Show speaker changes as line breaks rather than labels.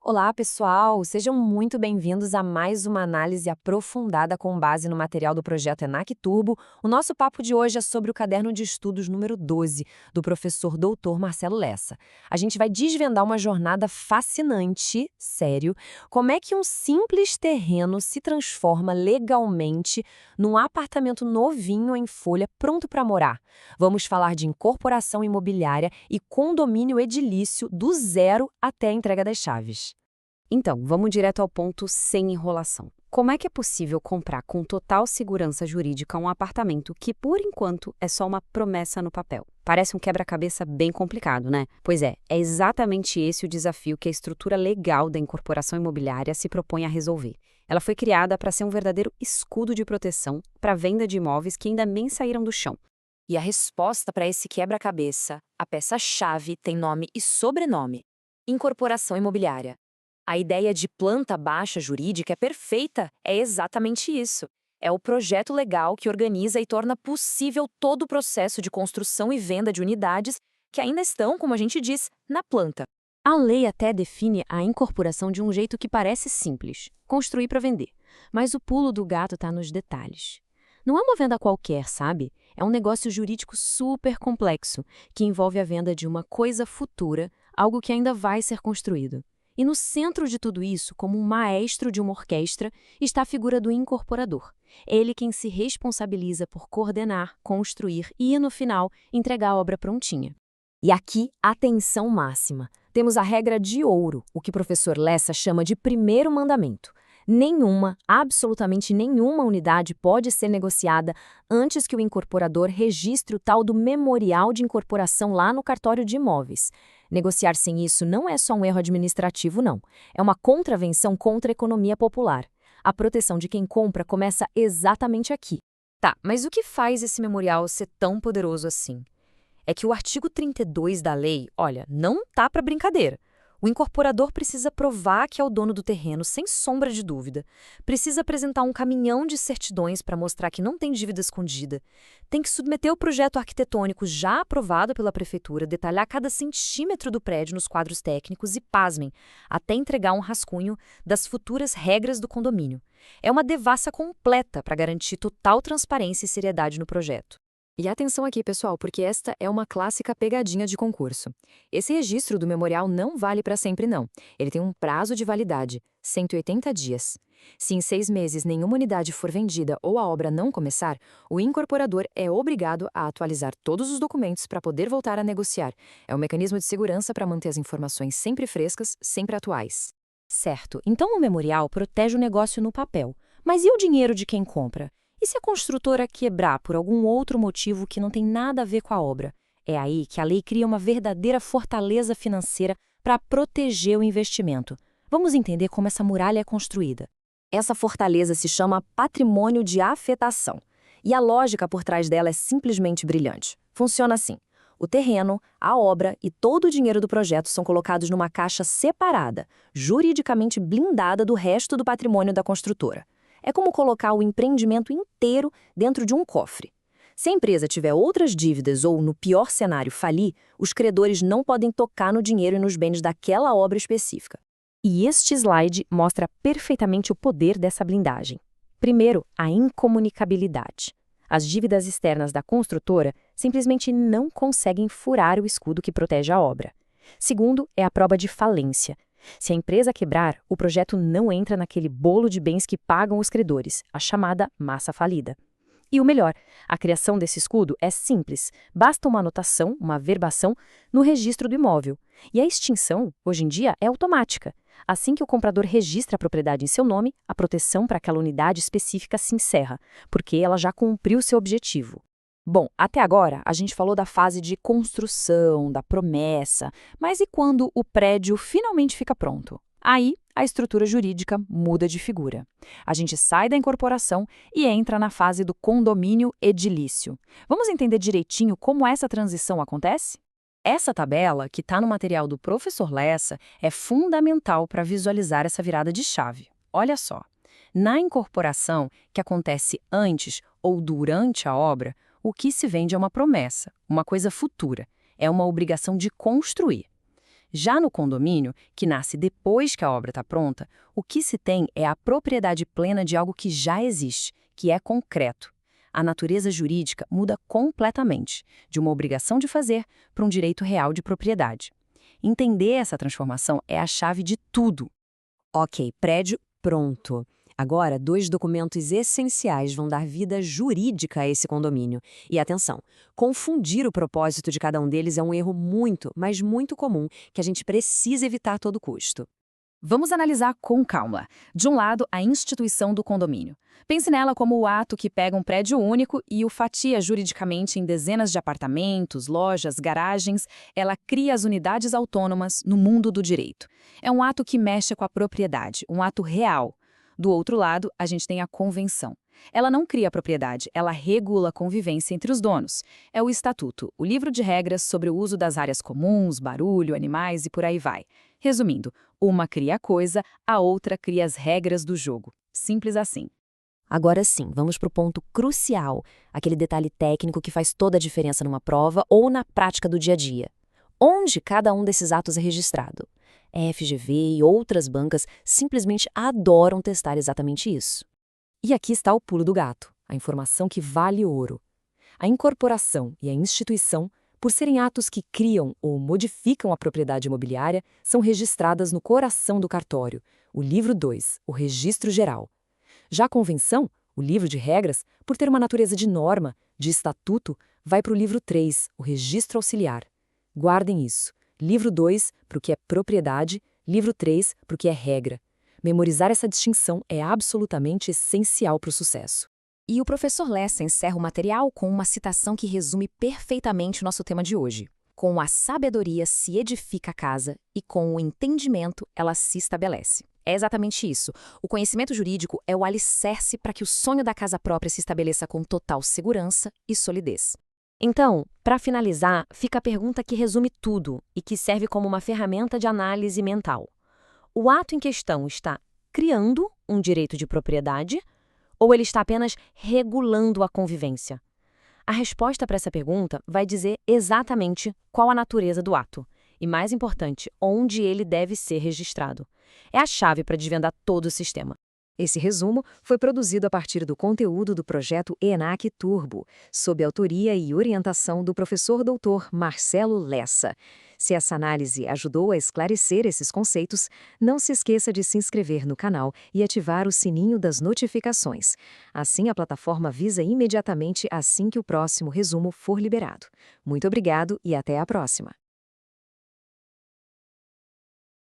Olá, pessoal! Sejam muito bem-vindos a mais uma análise aprofundada com base no material do projeto ENAC Turbo. O nosso papo de hoje é sobre o caderno de estudos número 12, do professor doutor Marcelo Lessa. A gente vai desvendar uma jornada fascinante, sério, como é que um simples terreno se transforma legalmente num apartamento novinho em folha pronto para morar. Vamos falar de incorporação imobiliária e condomínio edilício do zero até a entrega das chaves.
Então, vamos direto ao ponto sem enrolação. Como é que é possível comprar com total segurança jurídica um apartamento que, por enquanto, é só uma promessa no papel? Parece um quebra-cabeça bem complicado, né? Pois é exatamente esse o desafio que a estrutura legal da incorporação imobiliária se propõe a resolver. Ela foi criada para ser um verdadeiro escudo de proteção para a venda de imóveis que ainda nem saíram do chão.
E a resposta para esse quebra-cabeça, a peça-chave, tem nome e sobrenome: incorporação imobiliária. A ideia de planta baixa jurídica é perfeita, é exatamente isso. É o projeto legal que organiza e torna possível todo o processo de construção e venda de unidades que ainda estão, como a gente diz, na planta.
A lei até define a incorporação de um jeito que parece simples, construir para vender. Mas o pulo do gato está nos detalhes. Não é uma venda qualquer, sabe? É um negócio jurídico super complexo, que envolve a venda de uma coisa futura, algo que ainda vai ser construído. E no centro de tudo isso, como um maestro de uma orquestra, está a figura do incorporador. É ele quem se responsabiliza por coordenar, construir e, no final, entregar a obra prontinha.
E aqui, atenção máxima. Temos a regra de ouro, o que o professor Lessa chama de primeiro mandamento. Nenhuma, absolutamente nenhuma unidade pode ser negociada antes que o incorporador registre o tal do memorial de incorporação lá no cartório de imóveis. Negociar sem isso não é só um erro administrativo, não. É uma contravenção contra a economia popular. A proteção de quem compra começa exatamente aqui.
Tá, mas o que faz esse memorial ser tão poderoso assim? É que o artigo 32 da lei, olha, não tá para brincadeira. O incorporador precisa provar que é o dono do terreno, sem sombra de dúvida. Precisa apresentar um caminhão de certidões para mostrar que não tem dívida escondida. Tem que submeter o projeto arquitetônico já aprovado pela prefeitura, detalhar cada centímetro do prédio nos quadros técnicos e, pasmem, até entregar um rascunho das futuras regras do condomínio. É uma devassa completa para garantir total transparência e seriedade no projeto.
E atenção aqui, pessoal, porque esta é uma clássica pegadinha de concurso. Esse registro do memorial não vale para sempre, não. Ele tem um prazo de validade, 180 dias. Se em 6 meses nenhuma unidade for vendida ou a obra não começar, o incorporador é obrigado a atualizar todos os documentos para poder voltar a negociar. É um mecanismo de segurança para manter as informações sempre frescas, sempre atuais.
Certo, então o memorial protege o negócio no papel. Mas e o dinheiro de quem compra? E se a construtora quebrar por algum outro motivo que não tem nada a ver com a obra? É aí que a lei cria uma verdadeira fortaleza financeira para proteger o investimento. Vamos entender como essa muralha é construída.
Essa fortaleza se chama patrimônio de afetação. E a lógica por trás dela é simplesmente brilhante. Funciona assim: o terreno, a obra e todo o dinheiro do projeto são colocados numa caixa separada, juridicamente blindada do resto do patrimônio da construtora. É como colocar o empreendimento inteiro dentro de um cofre. Se a empresa tiver outras dívidas ou, no pior cenário, falir, os credores não podem tocar no dinheiro e nos bens daquela obra específica.
E este slide mostra perfeitamente o poder dessa blindagem. Primeiro, a incomunicabilidade. As dívidas externas da construtora simplesmente não conseguem furar o escudo que protege a obra. Segundo, é a prova de falência. Se a empresa quebrar, o projeto não entra naquele bolo de bens que pagam os credores, a chamada massa falida. E o melhor, a criação desse escudo é simples, basta uma anotação, uma verbação, no registro do imóvel. E a extinção, hoje em dia, é automática. Assim que o comprador registra a propriedade em seu nome, a proteção para aquela unidade específica se encerra, porque ela já cumpriu seu objetivo. Bom, até agora a gente falou da fase de construção, da promessa, mas e quando o prédio finalmente fica pronto? Aí, a estrutura jurídica muda de figura. A gente sai da incorporação e entra na fase do condomínio edilício. Vamos entender direitinho como essa transição acontece? Essa tabela, que está no material do professor Lessa, é fundamental para visualizar essa virada de chave. Olha só, na incorporação, que acontece antes ou durante a obra, o que se vende é uma promessa, uma coisa futura, é uma obrigação de construir. Já no condomínio, que nasce depois que a obra está pronta, o que se tem é a propriedade plena de algo que já existe, que é concreto. A natureza jurídica muda completamente, de uma obrigação de fazer para um direito real de propriedade. Entender essa transformação é a chave de tudo.
Ok, prédio pronto. Agora, dois documentos essenciais vão dar vida jurídica a esse condomínio. E atenção, confundir o propósito de cada um deles é um erro muito, mas muito comum, que a gente precisa evitar a todo custo.
Vamos analisar com calma. De um lado, a instituição do condomínio. Pense nela como o ato que pega um prédio único e o fatia juridicamente em dezenas de apartamentos, lojas, garagens. Ela cria as unidades autônomas no mundo do direito. É um ato que mexe com a propriedade, um ato real. Do outro lado, a gente tem a convenção. Ela não cria a propriedade, ela regula a convivência entre os donos. É o estatuto, o livro de regras sobre o uso das áreas comuns, barulho, animais e por aí vai. Resumindo, uma cria a coisa, a outra cria as regras do jogo. Simples assim.
Agora sim, vamos para o ponto crucial, aquele detalhe técnico que faz toda a diferença numa prova ou na prática do dia a dia. Onde cada um desses atos é registrado? A FGV e outras bancas simplesmente adoram testar exatamente isso. E aqui está o pulo do gato, a informação que vale ouro. A incorporação e a instituição, por serem atos que criam ou modificam a propriedade imobiliária, são registradas no coração do cartório, o livro 2, o registro geral. Já a convenção, o livro de regras, por ter uma natureza de norma, de estatuto, vai para o livro 3, o registro auxiliar. Guardem isso. Livro 2 para o que é propriedade, livro 3 para o que é regra. Memorizar essa distinção é absolutamente essencial para o sucesso. E o professor Lessa encerra o material com uma citação que resume perfeitamente o nosso tema de hoje. Com a sabedoria se edifica a casa e com o entendimento ela se estabelece. É exatamente isso. O conhecimento jurídico é o alicerce para que o sonho da casa própria se estabeleça com total segurança e solidez. Então, para finalizar, fica a pergunta que resume tudo e que serve como uma ferramenta de análise mental. O ato em questão está criando um direito de propriedade ou ele está apenas regulando a convivência? A resposta para essa pergunta vai dizer exatamente qual a natureza do ato e, mais importante, onde ele deve ser registrado. É a chave para desvendar todo o sistema. Esse resumo foi produzido a partir do conteúdo do projeto ENAC Turbo, sob autoria e orientação do professor doutor Marcelo Lessa. Se essa análise ajudou a esclarecer esses conceitos, não se esqueça de se inscrever no canal e ativar o sininho das notificações. Assim, a plataforma avisa imediatamente assim que o próximo resumo for liberado. Muito obrigado e até a próxima!